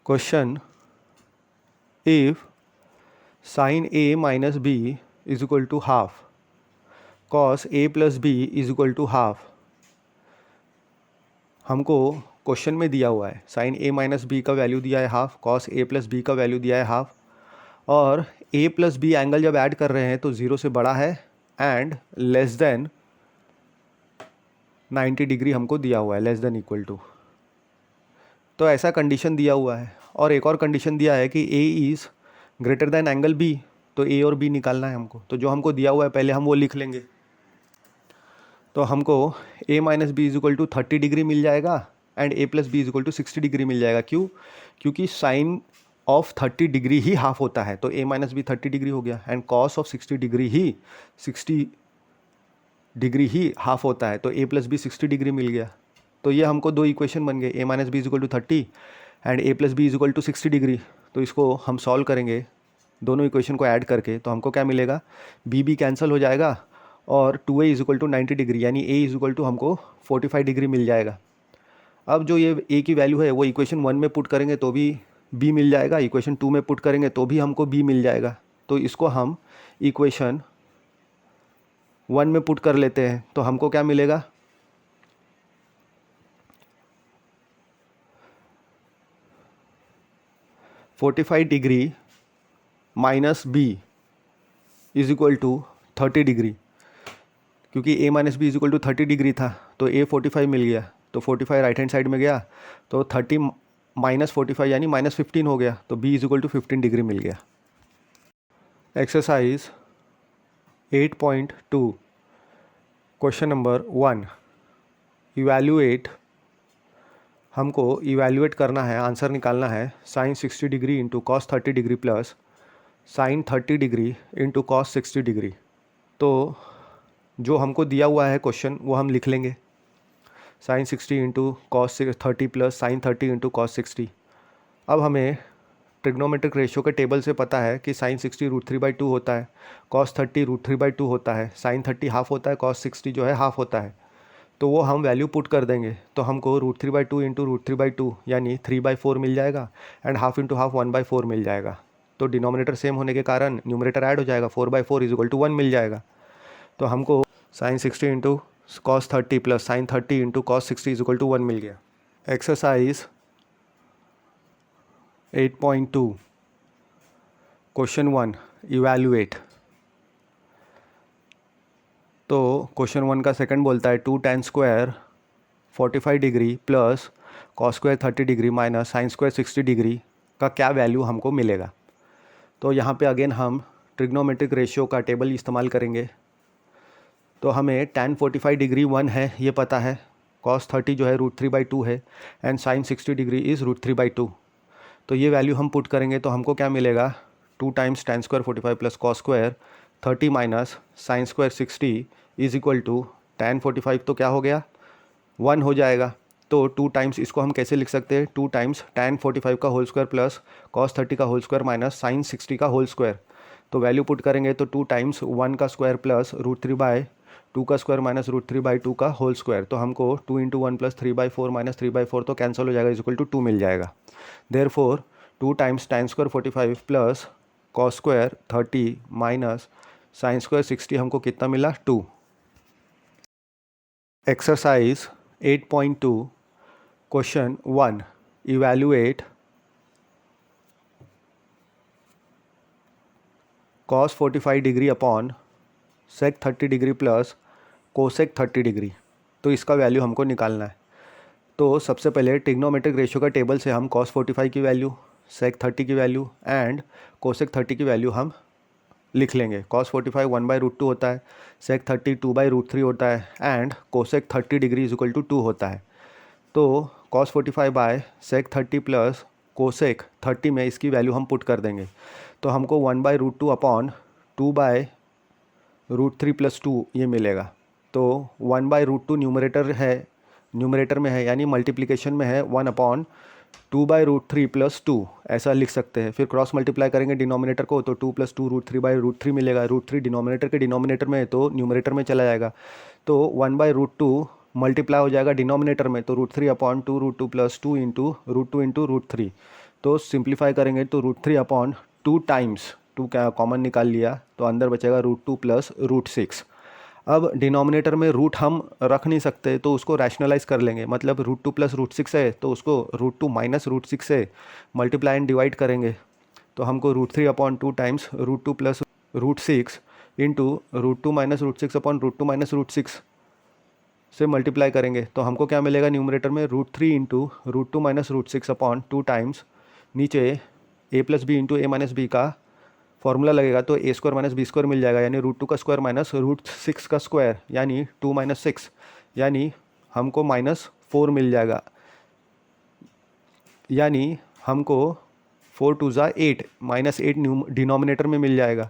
Question: if sin a minus b is equal to half, cos a plus b is equal to half, हमको question में दिया हुआ है sin a minus B का value दिया है half, cos a plus B का value दिया है हाफ, और a प्लस बी एंगल जब ऐड कर रहे हैं तो 0 से बड़ा है एंड लेस देन 90 डिग्री हमको दिया हुआ है, लेस देन इक्वल टू। तो ऐसा कंडीशन दिया हुआ है, और एक और कंडीशन दिया है कि a is greater than angle b, तो a और b निकालना है हमको। तो जो हमको दिया हुआ है पहले हम वो लिख लेंगे। तो हमको a minus B is equal to 30 degree मिल जाएगा and a plus B is equal to 60 degree मिल जाएगा। क्यों? क्योंकि साइन ऑफ 30 डिग्री ही हाफ होता है, तो a माइनस बी 30 डिग्री हो गया एंड कॉस ऑफ 60 डिग्री ही हाफ होता है, तो a प्लस बी 60 डिग्री मिल गया। तो ये हमको दो इक्वेशन बन गए, a minus B is equal to 30 and a plus B is equal to 60 degree. तो इसको हम सॉल्व करेंगे दोनों इक्वेशन को ऐड करके, तो हमको क्या मिलेगा, b कैंसिल हो जाएगा और 2a is equal to 90 degree, यानी a इज इक्वल टू हमको 45 डिग्री मिल जाएगा। अब जो ये a की वैल्यू है वो इक्वेशन 1 में पुट करेंगे तो भी b मिल जाएगा, इक्वेशन 2 में पुट करेंगे तो भी हमको b मिल जाएगा। तो इसको हम इक्वेशन 1 में पुट कर लेते हैं, तो हमको क्या मिलेगा, (45 degree minus b is equal to 30 degree, क्योंकि a minus B is equal to 30 degree था तो a 45 मिल गया, तो 45 राइट हैंड साइड में गया तो 30 माइनस 45 यानी माइनस 15 हो गया, तो b is equal to 15 degree मिल गया। एक्सरसाइज 8.2 क्वेश्चन नंबर 1, इवैल्यूएट, हमको इवैल्यूएट करना है, आंसर निकालना है sine 60 degree into cos 30 degree plus sine 30 degree into cos 60 degree. तो जो हमको दिया हुआ है क्वेश्चन वो हम लिख लेंगे, sine 60 into cos 30 plus sine 30 into cos 60। अब हमें ट्रिग्नोमेट्रिक रेशियो के टेबल से पता है कि साइन 60 √3/2 होता है, कॉस 30 √3/2 होता है, साइन 30 हाफ होता है, कॉस 60 जो है हाफ होता है। तो वो हम वैल्यू पुट कर देंगे, तो हमको √3/2 इंटू √3/2 यानी 3/4 मिल जाएगा एंड हाफ इंटू हाफ 1/4 मिल जाएगा। तो डिनोमिनेटर सेम होने के कारण न्यूमरेटर ऐड हो जाएगा, 4/4 इज इक्वल टू 1 मिल जाएगा। तो हमको sine 60 into cos 30 plus sine 30 into cos 60 is equal to 1 मिल गया। Exercise 8.2 question 1, evaluate. तो क्वेश्चन 1 का सेकंड बोलता है 2 tan square 45 degree plus cos square 30 degree minus sine square 60 degree का क्या वैल्यू हमको मिलेगा। तो यहाँ पे अगेन हम ट्रिग्नोमेट्रिक रेशियो का टेबल इस्तेमाल करेंगे। तो हमें tan 45 डिग्री 1 है ये पता है, cos 30 जो है √3/2 है एंड sin 60 डिग्री इज़ √3/2। तो ये वैल्यू हम पुट करेंगे तो हमको क्या मिलेगा, 2 times tan square 45 plus cos square 30 minus sine square 60 is equal to tan 45 तो क्या हो गया 1 हो जाएगा। तो 2 टाइम्स इसको हम कैसे लिख सकते हैं, 2 टाइम्स tan 45 का होल स्क्वायर प्लस कॉस 30 का होल स्क्वायर माइनस साइन 60 का होल स्क्वायर। तो वैल्यू पुट करेंगे तो 2 टाइम्स 1 का स्क्वायर प्लस √3/2 का स्क्वायर माइनस √3/2 का होल स्क्वायर। तो हमको 2 इंटू 1 प्लस 3/4 माइनस 3/4 तो कैंसिल हो जाएगा, इज इक्वल टू 2 मिल जाएगा। Therefore 2 times tan square 45 plus cos square 30 minus sine square 60 हमको कितना मिला, 2। Exercise 8.2 question 1, evaluate cos 45 degree upon sec 30 degree plus cosec 30 degree. तो इसका वैल्यू हमको निकालना है। तो सबसे पहले ट्रिग्नोमेट्रिक रेशियो का टेबल से हम cos 45 की वैल्यू, sec 30 की वैल्यू एंड कोसेक 30 की वैल्यू हम लिख लेंगे। cos 45 1/√2 होता है, sec 30 2/√3 होता है and cosec 30 degree is equal to 2 होता है। तो cos 45 by sec 30 plus cosec 30 में इसकी वैल्यू हम पुट कर देंगे, तो हमको 1/√2 अपॉन 2/√3 प्लस 2 ये मिलेगा। तो 1/√2 न्यूमरेटर में है यानी मल्टीप्लिकेशन में है, 1/2/√3 प्लस 2 ऐसा लिख सकते हैं। फिर क्रॉस मल्टीप्लाई करेंगे डिनोमिनेटर को तो 2 + 2 √3/√3 मिलेगा। √3 डिनोमिनेटर के डिनोमिनेटर में है तो न्यूमरेटर में चला जाएगा, तो 1/√2 मल्टीप्लाई हो जाएगा डिनोमिनेटर में, तो √3/2 √2 प्लस 2 इंटू √2 इंटू √3। तो सिंप्लीफाई करेंगे तो √3/2 टाइम्स 2 क्या कॉमन निकाल लिया तो अंदर बचेगा √2 प्लस √6। अब डिनोमिनेटर में रूट हम रख नहीं सकते तो उसको रैशनलाइज कर लेंगे, मतलब √2 प्लस √6 है तो उसको √2 माइनस √6 से मल्टीप्लाई एंड डिवाइड करेंगे। तो हमको √3/2 times √2 plus √6 into √2 minus √6/√2 minus √6 से मल्टीप्लाई करेंगे तो हमको क्या मिलेगा न्यूमरेटर में √3 इंटू √2 माइनस √6/2 टाइम्स नीचे a plus B into A minus B का फॉर्मूला लगेगा तो a² माइनस b² मिल जाएगा, यानी √2 का स्क्वायर माइनस √6 का स्क्वायर यानी 2 माइनस 6, यानी हमको -4 मिल जाएगा, यानी हमको 4 2 ज़ा 8 -8 डिनोमिनेटर में मिल जाएगा।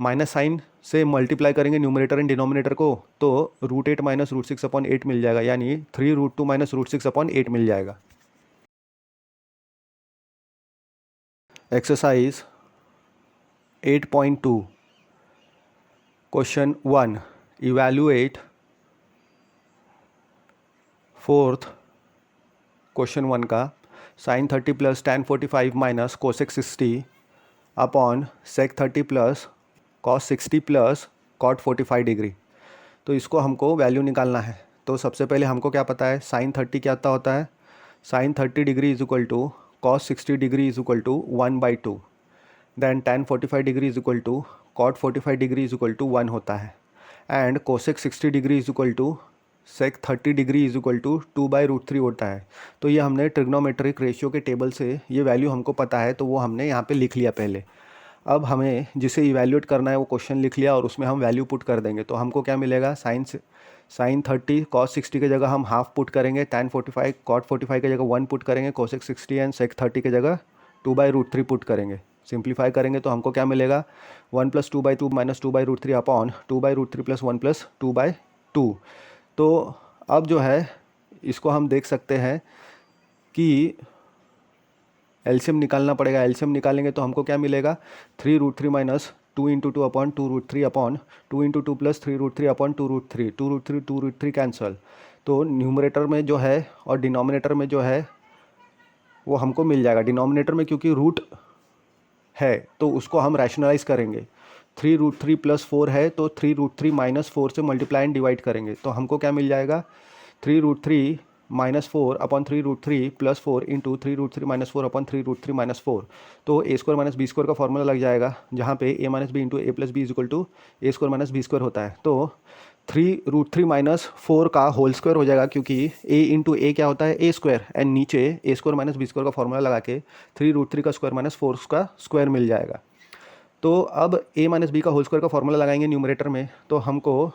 माइनस साइन से मल्टीप्लाई करेंगे न्यूमरेटर एंड डिनोमिनेटर को तो √8 माइनस √6/8 मिल जाएगा, यानी 3 √2 माइनस √6/8 मिल जाएगा। Exercise 8.2 question 1 evaluate fourth question 1 का sin 30 plus tan 45 minus cosec 60 upon sec 30 plus cos 60 plus cot 45 degree. तो इसको हमको वैल्यू निकालना है। तो सबसे पहले हमको क्या पता है sin 30 क्या होता है, sin 30 degree is equal to cos 60 degree is equal to 1/2, then tan 45 degree is equal to cot 45 degree is equal to 1 होता है, and cosec 60 degree is equal to sec 30 degree is equal to 2/√3 होता है। तो ये हमने trigonometric ratio के table से ये वैल्यू हमको पता है तो वो हमने यहाँ पे लिख लिया पहले। अब हमें जिसे इवैल्यूएट करना है वो क्वेश्चन लिख लिया और उसमें हम वैल्यू पुट कर देंगे। तो हमको क्या मिलेगा sin 30 cos 60 की जगह हम हाफ पुट करेंगे, tan 45 cot 45 की जगह 1 पुट करेंगे, cosec 60 एंड sec 30 की जगह 2/√3 पुट करेंगे। सिंप्लीफाई करेंगे तो हमको क्या मिलेगा 1 + 2/2 माइनस 2/√3 अपॉन 2/√3 प्लस 1 प्लस 2/2। तो अब जो है इसको हम देख सकते हैं कि एलसीएम निकालना पड़ेगा। एलसीएम निकालेंगे तो हमको क्या मिलेगा 3√3 minus 2 × 2 upon 2√3 upon 2 × 2 plus 3√3 upon 2√3, 2√3 cancel. तो न्यूमरेटर में जो है और डिनोमिनेटर में जो है वो हमको मिल जाएगा। डिनोमिनेटर में क्योंकि रूट है तो उसको हम रैशनलाइज करेंगे। 3√3 प्लस 4 है तो 3√3 माइनस 4 से मल्टीप्लाई एंड डिवाइड करेंगे तो हमको क्या मिल जाएगा 3√3 minus 4 upon 3√3 plus 4 into 3√3 minus 4 upon 3√3 minus 4। तो a² माइनस b² का फॉर्मूला लग जाएगा जहाँ पे a minus B into A plus B is equal to a² minus b² होता है। तो 3√3 माइनस 4 का होल स्क्वायर हो जाएगा क्योंकि a इंटू ए क्या होता है a² एंड नीचे a² माइनस b² का फॉर्मूला लगा के 3√3 का स्क्वायर माइनस 4 का स्क्वायर मिल जाएगा। तो अब a माइनस बी का होल स्क्वायर का फॉर्मूला लगाएंगे न्यूमरेटर में तो हमको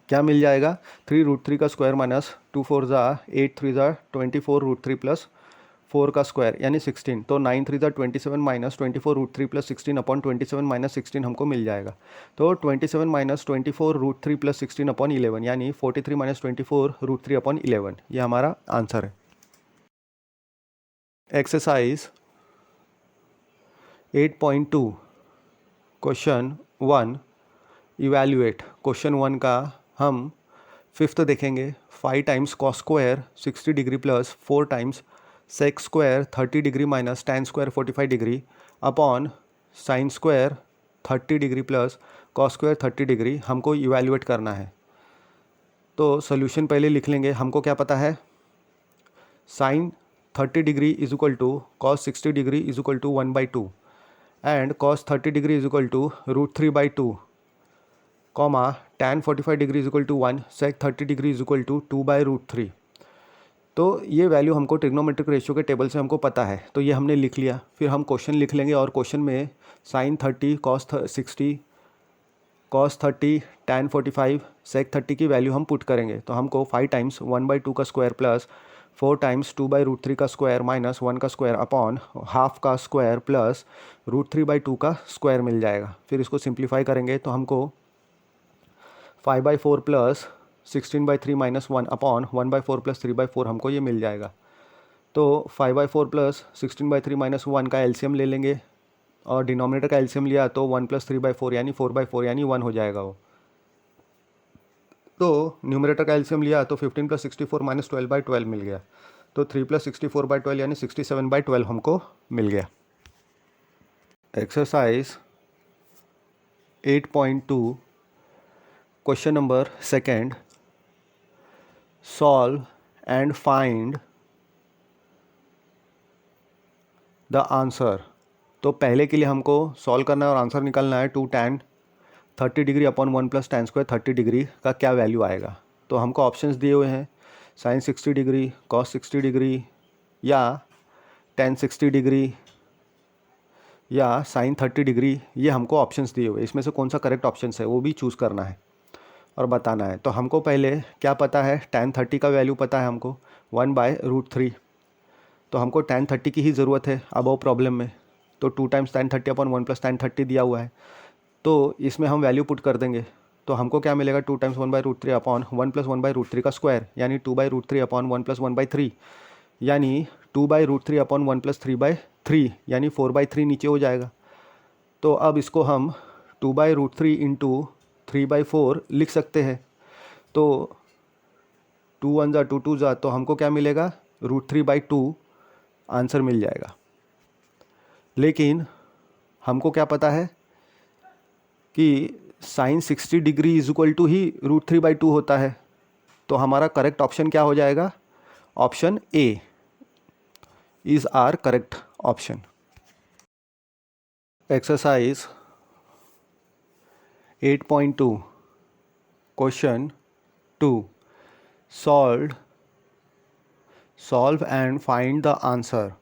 क्या मिल जाएगा 3√3 का स्क्वायर माइनस 2 4 ज़ा 8 3 ज़ा 24√3 प्लस 4 का स्क्वायर यानी 16। तो 9 3 ज़ा 27 माइनस 24√3 प्लस 16 अपॉन 27 माइनस 16 हमको मिल जाएगा। तो 27 माइनस 24√3 प्लस 16 अपॉन 11 यानी 43 माइनस 24√3 अपॉन 11 ये हमारा आंसर है। Exercise 8.2 question 1 evaluate. क्वेश्चन 1 का हम 5th देखेंगे 5 times cos square 60 degree plus 4 times sec square 30 degree minus tan square 45 degree upon sin square 30 degree plus cos square 30 degree हमको evaluate करना है। तो सोल्यूशन पहले लिख लेंगे। हमको क्या पता है sin 30 degree is equal to cos 60 degree is equal to 1/2 and cos 30 degree is equal to √3/2 comma tan 45 degree is equal to 1 sec 30 degree is equal to 2/√3। तो ये वैल्यू हमको ट्रिग्नोमेट्रिक रेशियो के टेबल से हमको पता है तो ये हमने लिख लिया। फिर हम क्वेश्चन लिख लेंगे और क्वेश्चन में sin 30 cos 60 cos 30 tan 45 sec 30 की वैल्यू हम पुट करेंगे। तो हमको 5 टाइम्स 1/2 का स्क्वायर प्लस 4 टाइम्स 2/√3 का स्क्वायर माइनस 1 का स्क्वायर अपॉन हाफ का स्क्वायर प्लस √3/2 का स्क्वायर मिल जाएगा। फिर इसको सिंप्लीफाई करेंगे तो हमको 5/4 प्लस 16/3 माइनस 1 अपॉन 1/4 प्लस 3/4 हमको ये मिल जाएगा। तो 5/4 प्लस 16/3 माइनस 1 का एलसीएम ले लेंगे और डिनोमिनेटर का एलसीएम लिया तो 1 प्लस 3/4 यानी 4/4 यानी 1 हो जाएगा वो। तो न्यूमरेटर का एलसीएम लिया तो 15 प्लस 64 माइनस 12/12 मिल गया। तो 3 + 64/12 यानी 67/12 हमको मिल गया। Exercise 8.2 question number second, solve and find the answer. तो पहले के लिए हमको सॉल्व करना है और आंसर निकालना है 2 tan 30 degree upon 1 + tan square 30 degree का क्या वैल्यू आएगा। तो हमको ऑप्शंस दिए हुए हैं sin 60 डिग्री, cos 60 डिग्री या tan 60 डिग्री या sin 30 डिग्री। ये हमको ऑप्शंस दिए हुए, इसमें से कौन सा करेक्ट ऑप्शन है वो भी चूज़ करना है और बताना है। तो हमको पहले क्या पता है, tan 30 का वैल्यू पता है हमको 1/√3। तो हमको tan 30 की ही ज़रूरत है अबव प्रॉब्लम में। तो 2 टाइम्स tan 30 अपॉन 1 + tan 30 दिया हुआ है, तो इसमें हम वैल्यू पुट कर देंगे। तो हमको क्या मिलेगा, 2 टाइम्स 1/√3 अपॉन 1 + 1/√3 का स्क्वायर यानी 2/√3 अपॉन 1 + 1/3 यानी 2/√3 अपॉन 1 + 3/3 यानी 4/3 नीचे हो जाएगा। तो अब इसको हम 2/√3 इंटू 3/4 लिख सकते हैं। तो 2 1 ज़ा 2 2 ज़ा, तो हमको क्या मिलेगा, √3/2 आंसर मिल जाएगा। लेकिन हमको क्या पता है कि sin 60 degree is equal to ही √3/2 होता है। तो हमारा करेक्ट ऑप्शन क्या हो जाएगा, option A is our correct option. Exercise 8.2 question 2, solve and find the answer.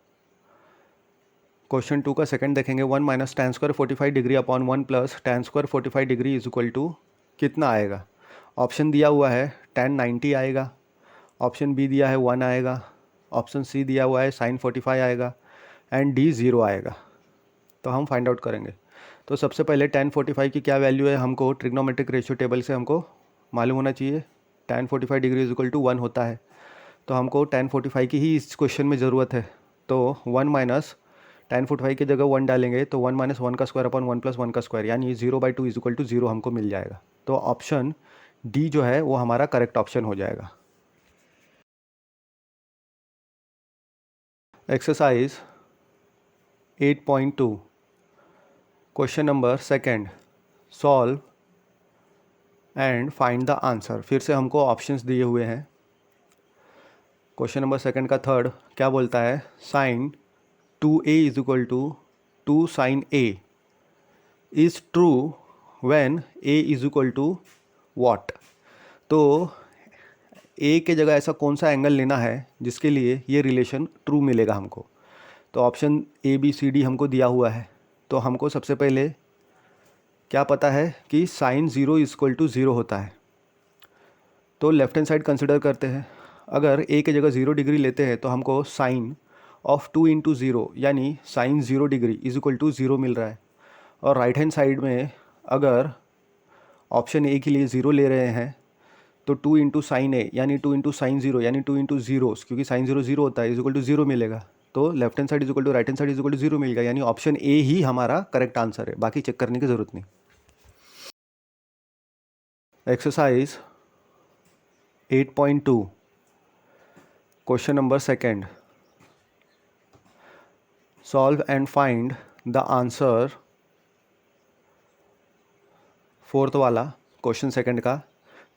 Question 2 का सेकंड देखेंगे, 1 - tan square 45 degree upon 1 + tan square 45 degree is equal to कितना आएगा। ऑप्शन दिया हुआ है tan 90 आएगा, ऑप्शन बी दिया है 1 आएगा, ऑप्शन सी दिया हुआ है sin 45 आएगा एंड डी 0 आएगा। तो हम फाइंड आउट करेंगे। तो सबसे पहले tan 45 की क्या वैल्यू है, हमको ट्रिग्नोमेट्रिक रेशियो टेबल से हमको मालूम होना चाहिए। tan 45 degree is equal to 1 होता है। तो हमको tan 45 की ही इस क्वेश्चन में ज़रूरत है। तो 1 - tan 45 की जगह 1 डालेंगे तो 1 - 1 का स्क्वायर अपॉन 1 + 1 का स्क्वायर यानी 0/2 इज इक्वल टू 0 हमको मिल जाएगा। तो ऑप्शन डी जो है वो हमारा करेक्ट ऑप्शन हो जाएगा। Exercise 8.2 question number second, solve and find the answer. फिर से हमको ऑप्शंस दिए हुए हैं। क्वेश्चन नंबर सेकेंड का थर्ड क्या बोलता है, sin 2a is equal to 2 sin a is true when a is equal to what. तो a के जगह ऐसा कौन सा एंगल लेना है जिसके लिए ये रिलेशन ट्रू मिलेगा हमको। तो option A B C D हमको दिया हुआ है। तो हमको सबसे पहले क्या पता है कि sin 0 इज इक्वल टू 0 होता है। तो लेफ्ट हैंड साइड कंसिडर करते हैं। अगर a के जगह 0 डिग्री लेते हैं तो हमको साइन ऑफ 2 × 0 यानी sin 0 degree is equal to 0 मिल रहा है। और राइट हैंड साइड में अगर ऑप्शन ए के लिए 0 ले रहे हैं तो 2 × sin a यानी 2 × sin 0 यानी 2 × 0, क्योंकि sin 0 0 होता है, इज इक्वल टू 0 मिलेगा। तो left hand side is equal to right hand side is equal to 0 मिलेगा यानी ऑप्शन ए ही हमारा करेक्ट आंसर है, बाकी चेक करने की ज़रूरत नहीं। Exercise 8.2 question number second, solve and find the answer. Fourth वाला क्वेश्चन सेकंड का,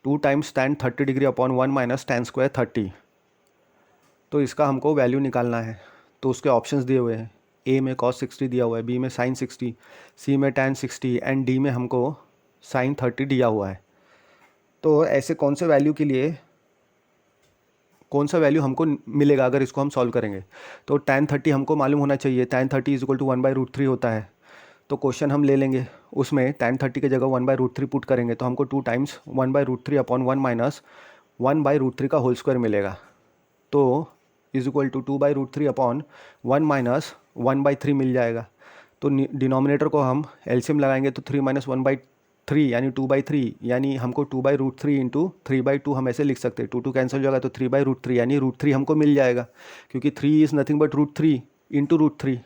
2 times tan 30 degree upon 1 - tan square 30। तो इसका हमको वैल्यू निकालना है। तो उसके ऑप्शंस दिए हुए हैं, ए में cos 60 दिया हुआ है, बी में sin 60, सी में tan 60 एंड डी में हमको sin 30 दिया हुआ है। तो ऐसे कौन से वैल्यू के लिए कौन सा वैल्यू हमको मिलेगा अगर इसको हम सॉल्व करेंगे। तो tan 30 हमको मालूम होना चाहिए, tan 30 इज इक्वल टू 1/√3 होता है। तो क्वेश्चन हम ले लेंगे, उसमें tan 30 की जगह 1/√3 पुट करेंगे तो हमको 2 टाइम्स 1/√3 अपॉन 1 - 1/√3 का होल स्क्वायर मिलेगा। तो इज इक्वल टू 2/√3 अपॉन 1 - 1/3 मिल जाएगा। तो डिनोमिनेटर को हम एलसीएम लगाएंगे तो 3 - 1/3 यानी 2/3 यानी हमको 2/√3 इंटू 3/2 हम ऐसे लिख सकते हैं। 2 कैंसिल हो जाएगा तो 3/√3 यानी √3 हमको मिल जाएगा, क्योंकि 3 इज़ नथिंग बट √3 इंटू √3